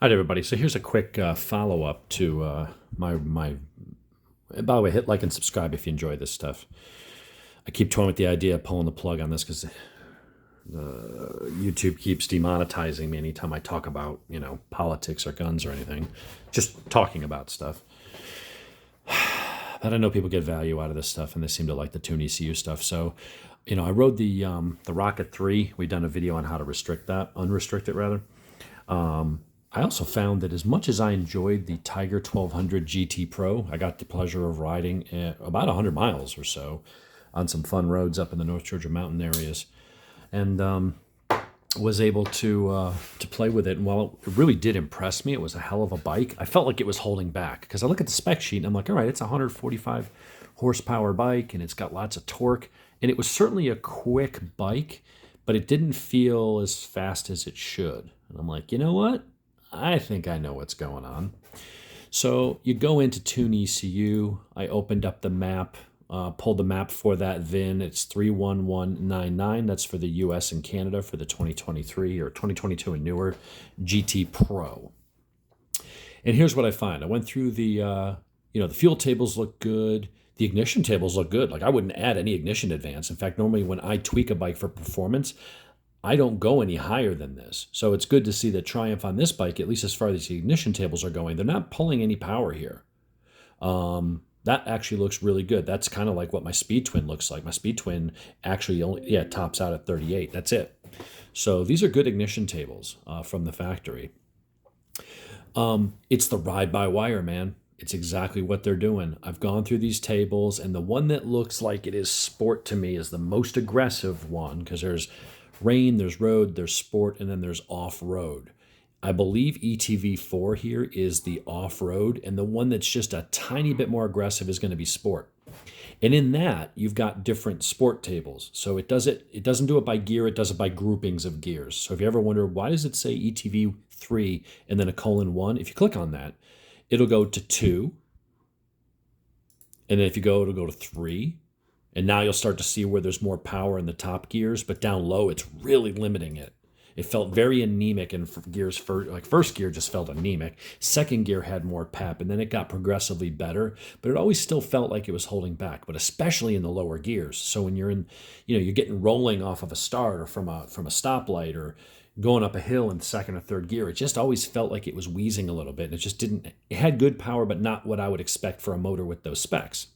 All right, everybody. So here's a quick follow-up to my. By the way, hit like and subscribe if you enjoy this stuff. I keep toying with the idea of pulling the plug on this because YouTube keeps demonetizing me anytime I talk about politics or guns or anything. Just talking about stuff. But I know people get value out of this stuff, and they seem to like the TuneECU stuff. So, I rode the Rocket 3. We've done a video on how to unrestrict it rather. I also found that as much as I enjoyed the Tiger 1200 GT Pro, I got the pleasure of riding about 100 miles or so on some fun roads up in the North Georgia mountain areas, and was able to play with it. And while it really did impress me, it was a hell of a bike. I felt like it was holding back because I look at the spec sheet and I'm like, all right, it's a 145 horsepower bike and it's got lots of torque. And it was certainly a quick bike, but it didn't feel as fast as it should. And I'm like, you know what? I think I know what's going on. So you go into TuneECU. I opened up the map, pulled the map for that VIN. It's 31199. That's for the US and Canada for the 2023 or 2022 and newer GT Pro. And here's what I find. I went through the fuel tables look good. The ignition tables look good. Like I wouldn't add any ignition advance. In fact, normally when I tweak a bike for performance, I don't go any higher than this. So it's good to see that Triumph on this bike, at least as far as the ignition tables are going, they're not pulling any power here. That actually looks really good. That's kind of like what my Speed Twin looks like. My Speed Twin actually tops out at 38. That's it. So these are good ignition tables from the factory. It's the ride-by-wire, man. It's exactly what they're doing. I've gone through these tables, and the one that looks like it is sport to me is the most aggressive one because there's rain, there's road, there's sport, and then there's off-road. I believe ETV4 here is the off-road, and the one that's just a tiny bit more aggressive is going to be sport. And in that, you've got different sport tables. So it doesn't do it by gear, it does it by groupings of gears. So if you ever wonder, why does it say ETV3 and then a :1? If you click on that, it'll go to 2. And then if you go, it'll go to 3. And now you'll start to see where there's more power in the top gears, but down low, it's really limiting it. It felt very anemic in gears. First gear just felt anemic. Second gear had more pep, and then it got progressively better, but it always still felt like it was holding back, but especially in the lower gears. So when you're you're getting rolling off of a start or from a stoplight or going up a hill in second or third gear, it just always felt like it was wheezing a little bit. And it had good power, but not what I would expect for a motor with those specs.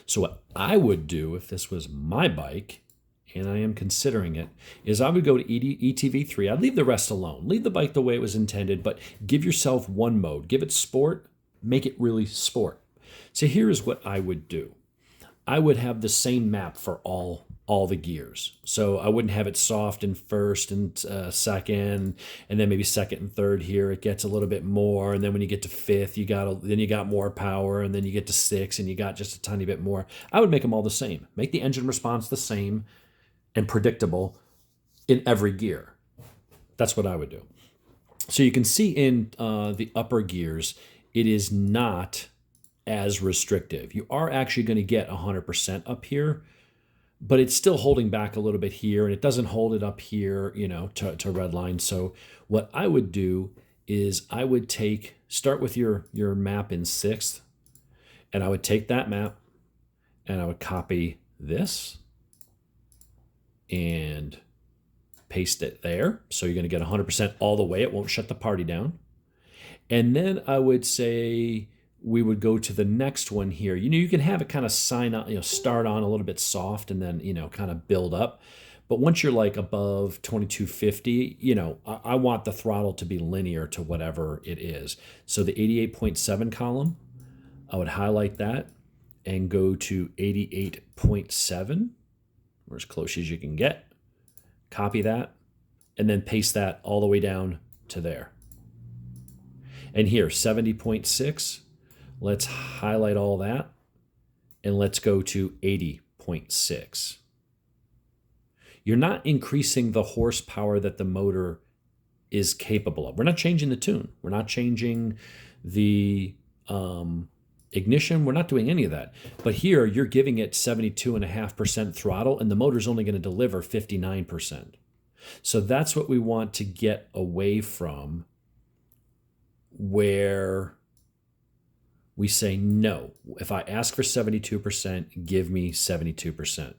So what I would do if this was my bike, and I am considering it, is I would go to ETV3. I'd leave the rest alone. Leave the bike the way it was intended, but give yourself one mode. Give it sport. Make it really sport. So here is what I would do. I would have the same map for all the gears. So I wouldn't have it soft in first and second, and then maybe second and third here. It gets a little bit more, and then when you get to fifth, you got more power, and then you get to six, and you got just a tiny bit more. I would make them all the same. Make the engine response the same and predictable in every gear. That's what I would do. So you can see in the upper gears, it is not as restrictive. You are actually going to get 100% up here, but it's still holding back a little bit here, and it doesn't hold it up here, to red line. So what I would do is I would start with your map in sixth, and I would take that map, and I would copy this and paste it there. So you're going to get 100% all the way. It won't shut the party down. And then I would say we would go to the next one here. You can have it kind of start on a little bit soft and then, kind of build up. But once you're like above 2250, I want the throttle to be linear to whatever it is. So the 88.7 column, I would highlight that and go to 88.7, or as close as you can get. Copy that, and then paste that all the way down to there. And here, 70.6, let's highlight all that, and let's go to 80.6. You're not increasing the horsepower that the motor is capable of. We're not changing the tune. We're not changing the ignition. We're not doing any of that. But here, you're giving it 72.5% throttle, and the motor's only going to deliver 59%. So that's what we want to get away from where we say no. If I ask for 72%, give me 72%.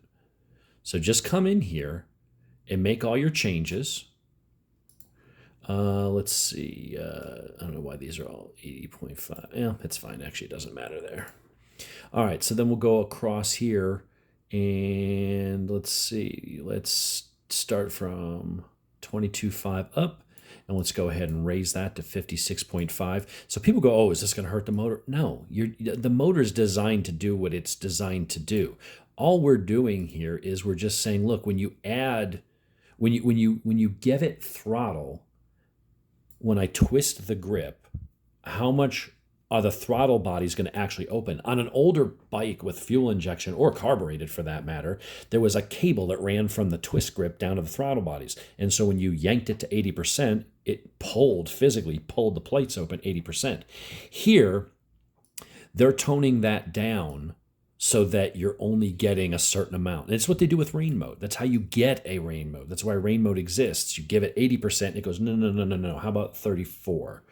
So just come in here and make all your changes. Let's see. I don't know why these are all 80.5. Yeah, that's fine. Actually, it doesn't matter there. All right, so then we'll go across here and let's see. Let's start from 22.5 up. And let's go ahead and raise that to 56.5. So people go, oh, is this going to hurt the motor? No, the motor is designed to do what it's designed to do. All we're doing here is we're just saying, look, when you give it throttle, when I twist the grip, how much are the throttle bodies going to actually open? On an older bike with fuel injection, or carbureted for that matter, there was a cable that ran from the twist grip down to the throttle bodies. And so when you yanked it to 80%, it physically pulled the plates open 80%. Here, they're toning that down so that you're only getting a certain amount. And it's what they do with rain mode. That's how you get a rain mode. That's why rain mode exists. You give it 80% and it goes, no. How about 34?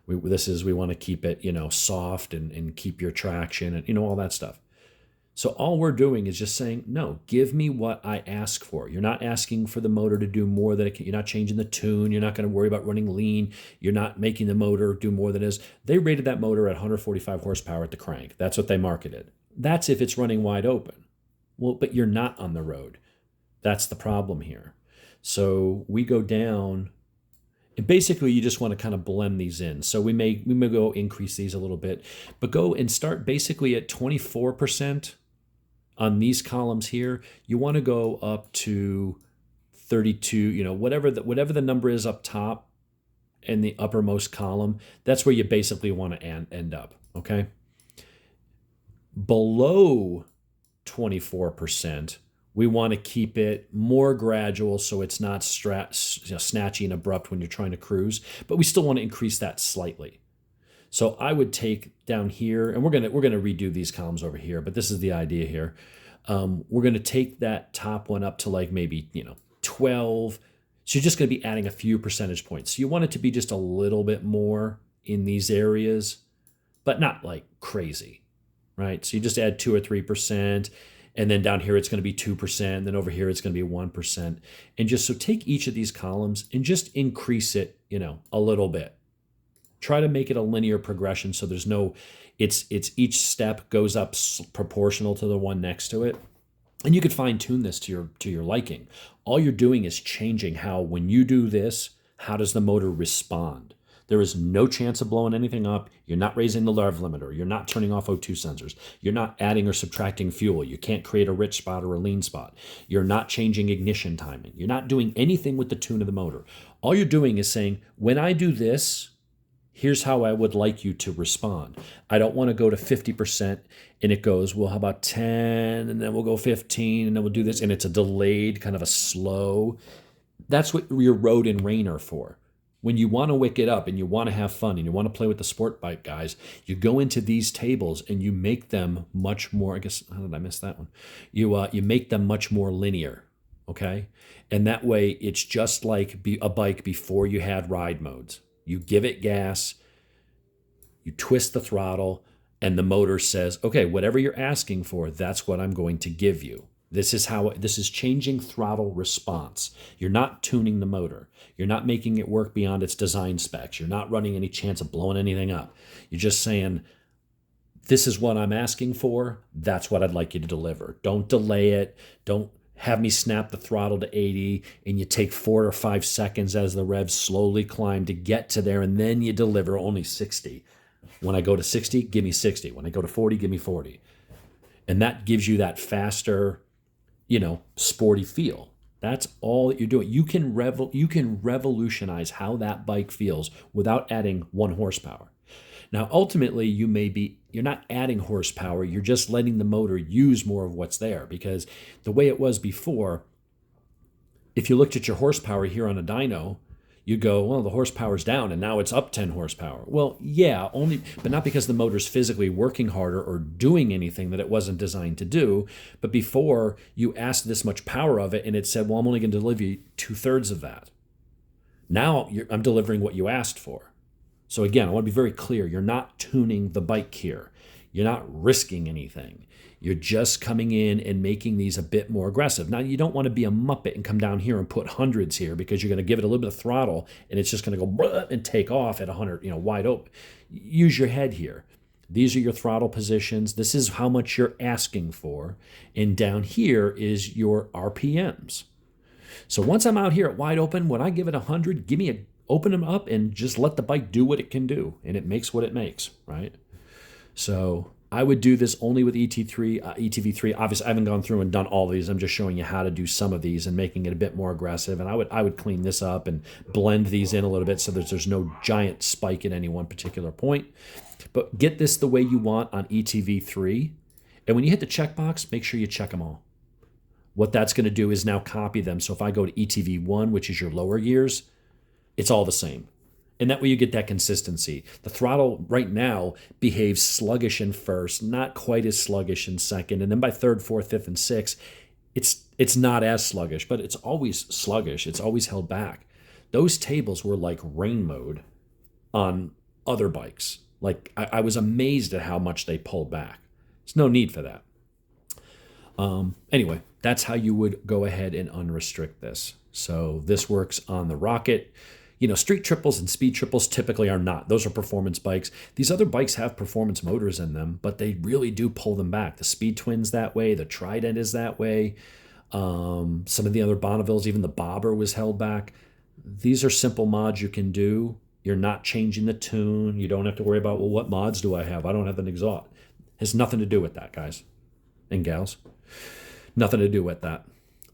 We want to keep it, soft and keep your traction and, all that stuff. So all we're doing is just saying, no, give me what I ask for. You're not asking for the motor to do more than it can. You're not changing the tune. You're not going to worry about running lean. You're not making the motor do more than it is. They rated that motor at 145 horsepower at the crank. That's what they marketed. That's if it's running wide open. Well, but you're not on the road. That's the problem here. So we go down. And basically, you just want to kind of blend these in. So we may go increase these a little bit, but go and start basically at 24% on these columns here. You want to go up to 32, whatever the number is up top in the uppermost column. That's where you basically want to end up, okay? Below 24%, we want to keep it more gradual so it's not snatchy and abrupt when you're trying to cruise, but we still want to increase that slightly. So I would take down here, and we're gonna redo these columns over here, but this is the idea here. We're gonna take that top one up to like maybe 12. So you're just gonna be adding a few percentage points. So you want it to be just a little bit more in these areas, but not like crazy, right? So you just add 2 or 3%. And then down here, it's going to be 2%. Then over here, it's going to be 1%. And just so take each of these columns and just increase it, a little bit. Try to make it a linear progression. So there's it's each step goes up proportional to the one next to it. And you could fine tune this to your liking. All you're doing is changing how, when you do this, how does the motor respond? There is no chance of blowing anything up. You're not raising the rev limiter. You're not turning off O2 sensors. You're not adding or subtracting fuel. You can't create a rich spot or a lean spot. You're not changing ignition timing. You're not doing anything with the tune of the motor. All you're doing is saying, when I do this, here's how I would like you to respond. I don't want to go to 50% and it goes, well, how about 10? And then we'll go 15 and then we'll do this. And it's a delayed, kind of a slow. That's what your road and rain are for. When you want to wick it up and you want to have fun and you want to play with the sport bike guys, you go into these tables and you make them much more, I guess, how did I miss that one? You make them much more linear, okay? And that way it's just like a bike before you had ride modes. You give it gas, you twist the throttle, and the motor says, okay, whatever you're asking for, that's what I'm going to give you. This is changing throttle response. You're not tuning the motor. You're not making it work beyond its design specs. You're not running any chance of blowing anything up. You're just saying, this is what I'm asking for. That's what I'd like you to deliver. Don't delay it. Don't have me snap the throttle to 80 and you take 4 or 5 seconds as the revs slowly climb to get to there, and then you deliver only 60. When I go to 60, give me 60. When I go to 40, give me 40. And that gives you that faster, sporty feel. That's all that you're doing. You can revolutionize how that bike feels without adding 1 horsepower. Now, ultimately, you're not adding horsepower. You're just letting the motor use more of what's there, because the way it was before, if you looked at your horsepower here on a dyno, you go, well, the horsepower's down and now it's up 10 horsepower. Well, yeah, but not because the motor's physically working harder or doing anything that it wasn't designed to do. But before, you asked this much power of it and it said, well, I'm only going to deliver you 2/3 of that. Now I'm delivering what you asked for. So again, I want to be very clear. You're not tuning the bike here. You're not risking anything. You're just coming in and making these a bit more aggressive. Now, you don't want to be a muppet and come down here and put hundreds here, because you're going to give it a little bit of throttle and it's just going to go and take off at 100, wide open. Use your head here. These are your throttle positions. This is how much you're asking for. And down here is your RPMs. So once I'm out here at wide open, when I give it 100, open them up and just let the bike do what it can do. And it makes what it makes, right? So I would do this only with ETV3. Obviously, I haven't gone through and done all these. I'm just showing you how to do some of these and making it a bit more aggressive. And I would clean this up and blend these in a little bit so that there's no giant spike at any one particular point. But get this the way you want on ETV3. And when you hit the checkbox, make sure you check them all. What that's going to do is now copy them. So if I go to ETV1, which is your lower gears, it's all the same. And that way you get that consistency. The throttle right now behaves sluggish in first, not quite as sluggish in second. And then by third, fourth, fifth, and sixth, it's not as sluggish, but it's always sluggish. It's always held back. Those tables were like rain mode on other bikes. Like I was amazed at how much they pulled back. There's no need for that. Anyway, that's how you would go ahead and unrestrict this. So this works on the Rocket. Street triples and speed triples typically are not. Those are performance bikes. These other bikes have performance motors in them, but they really do pull them back. The Speed Twin's that way. The Trident is that way. Some of the other Bonnevilles, even the Bobber was held back. These are simple mods you can do. You're not changing the tune. You don't have to worry about, well, what mods do I have? I don't have an exhaust. It has nothing to do with that, guys and gals. Nothing to do with that.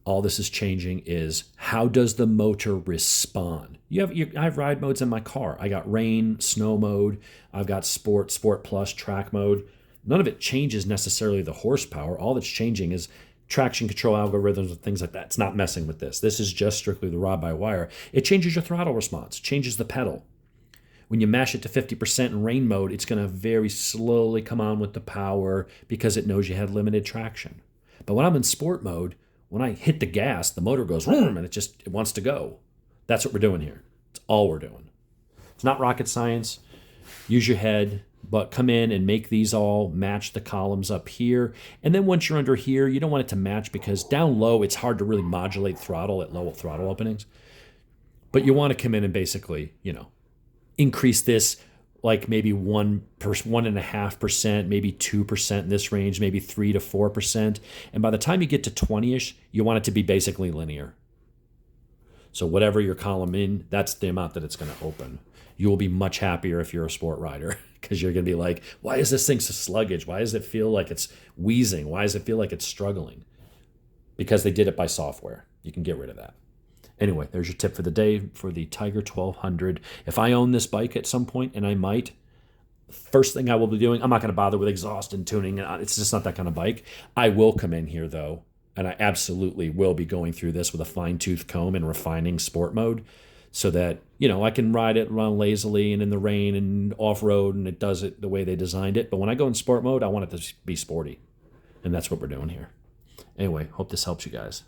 All this is changing is, how does the motor respond? I have ride modes in my car. I got rain, snow mode. I've got sport plus, track mode. None of it changes necessarily the horsepower. All that's changing is traction control algorithms and things like that. It's not messing with this. This is just strictly the rod-by-wire. It changes your throttle response, changes the pedal. When you mash it to 50% in rain mode, it's going to very slowly come on with the power because it knows you had limited traction. But when I'm in sport mode, when I hit the gas, the motor goes vroom, and it wants to go. That's what we're doing here. It's all we're doing. It's not rocket science. Use your head, but come in and make these all match the columns up here. And then once you're under here, you don't want it to match, because down low, it's hard to really modulate throttle at low throttle openings. But you want to come in and basically, increase this like maybe 1.5%, maybe 2% in this range, maybe 3 to 4%. And by the time you get to 20-ish, you want it to be basically linear. So whatever your column in, that's the amount that it's going to open. You will be much happier if you're a sport rider, because you're going to be like, why is this thing so sluggish? Why does it feel like it's wheezing? Why does it feel like it's struggling? Because they did it by software. You can get rid of that. Anyway, there's your tip for the day for the Tiger 1200. If I own this bike at some point, and I might, first thing I will be doing, I'm not going to bother with exhaust and tuning. It's just not that kind of bike. I will come in here, though, and I absolutely will be going through this with a fine-tooth comb and refining sport mode so that, I can ride it around lazily and in the rain and off-road, and it does it the way they designed it. But when I go in sport mode, I want it to be sporty, and that's what we're doing here. Anyway, hope this helps you guys.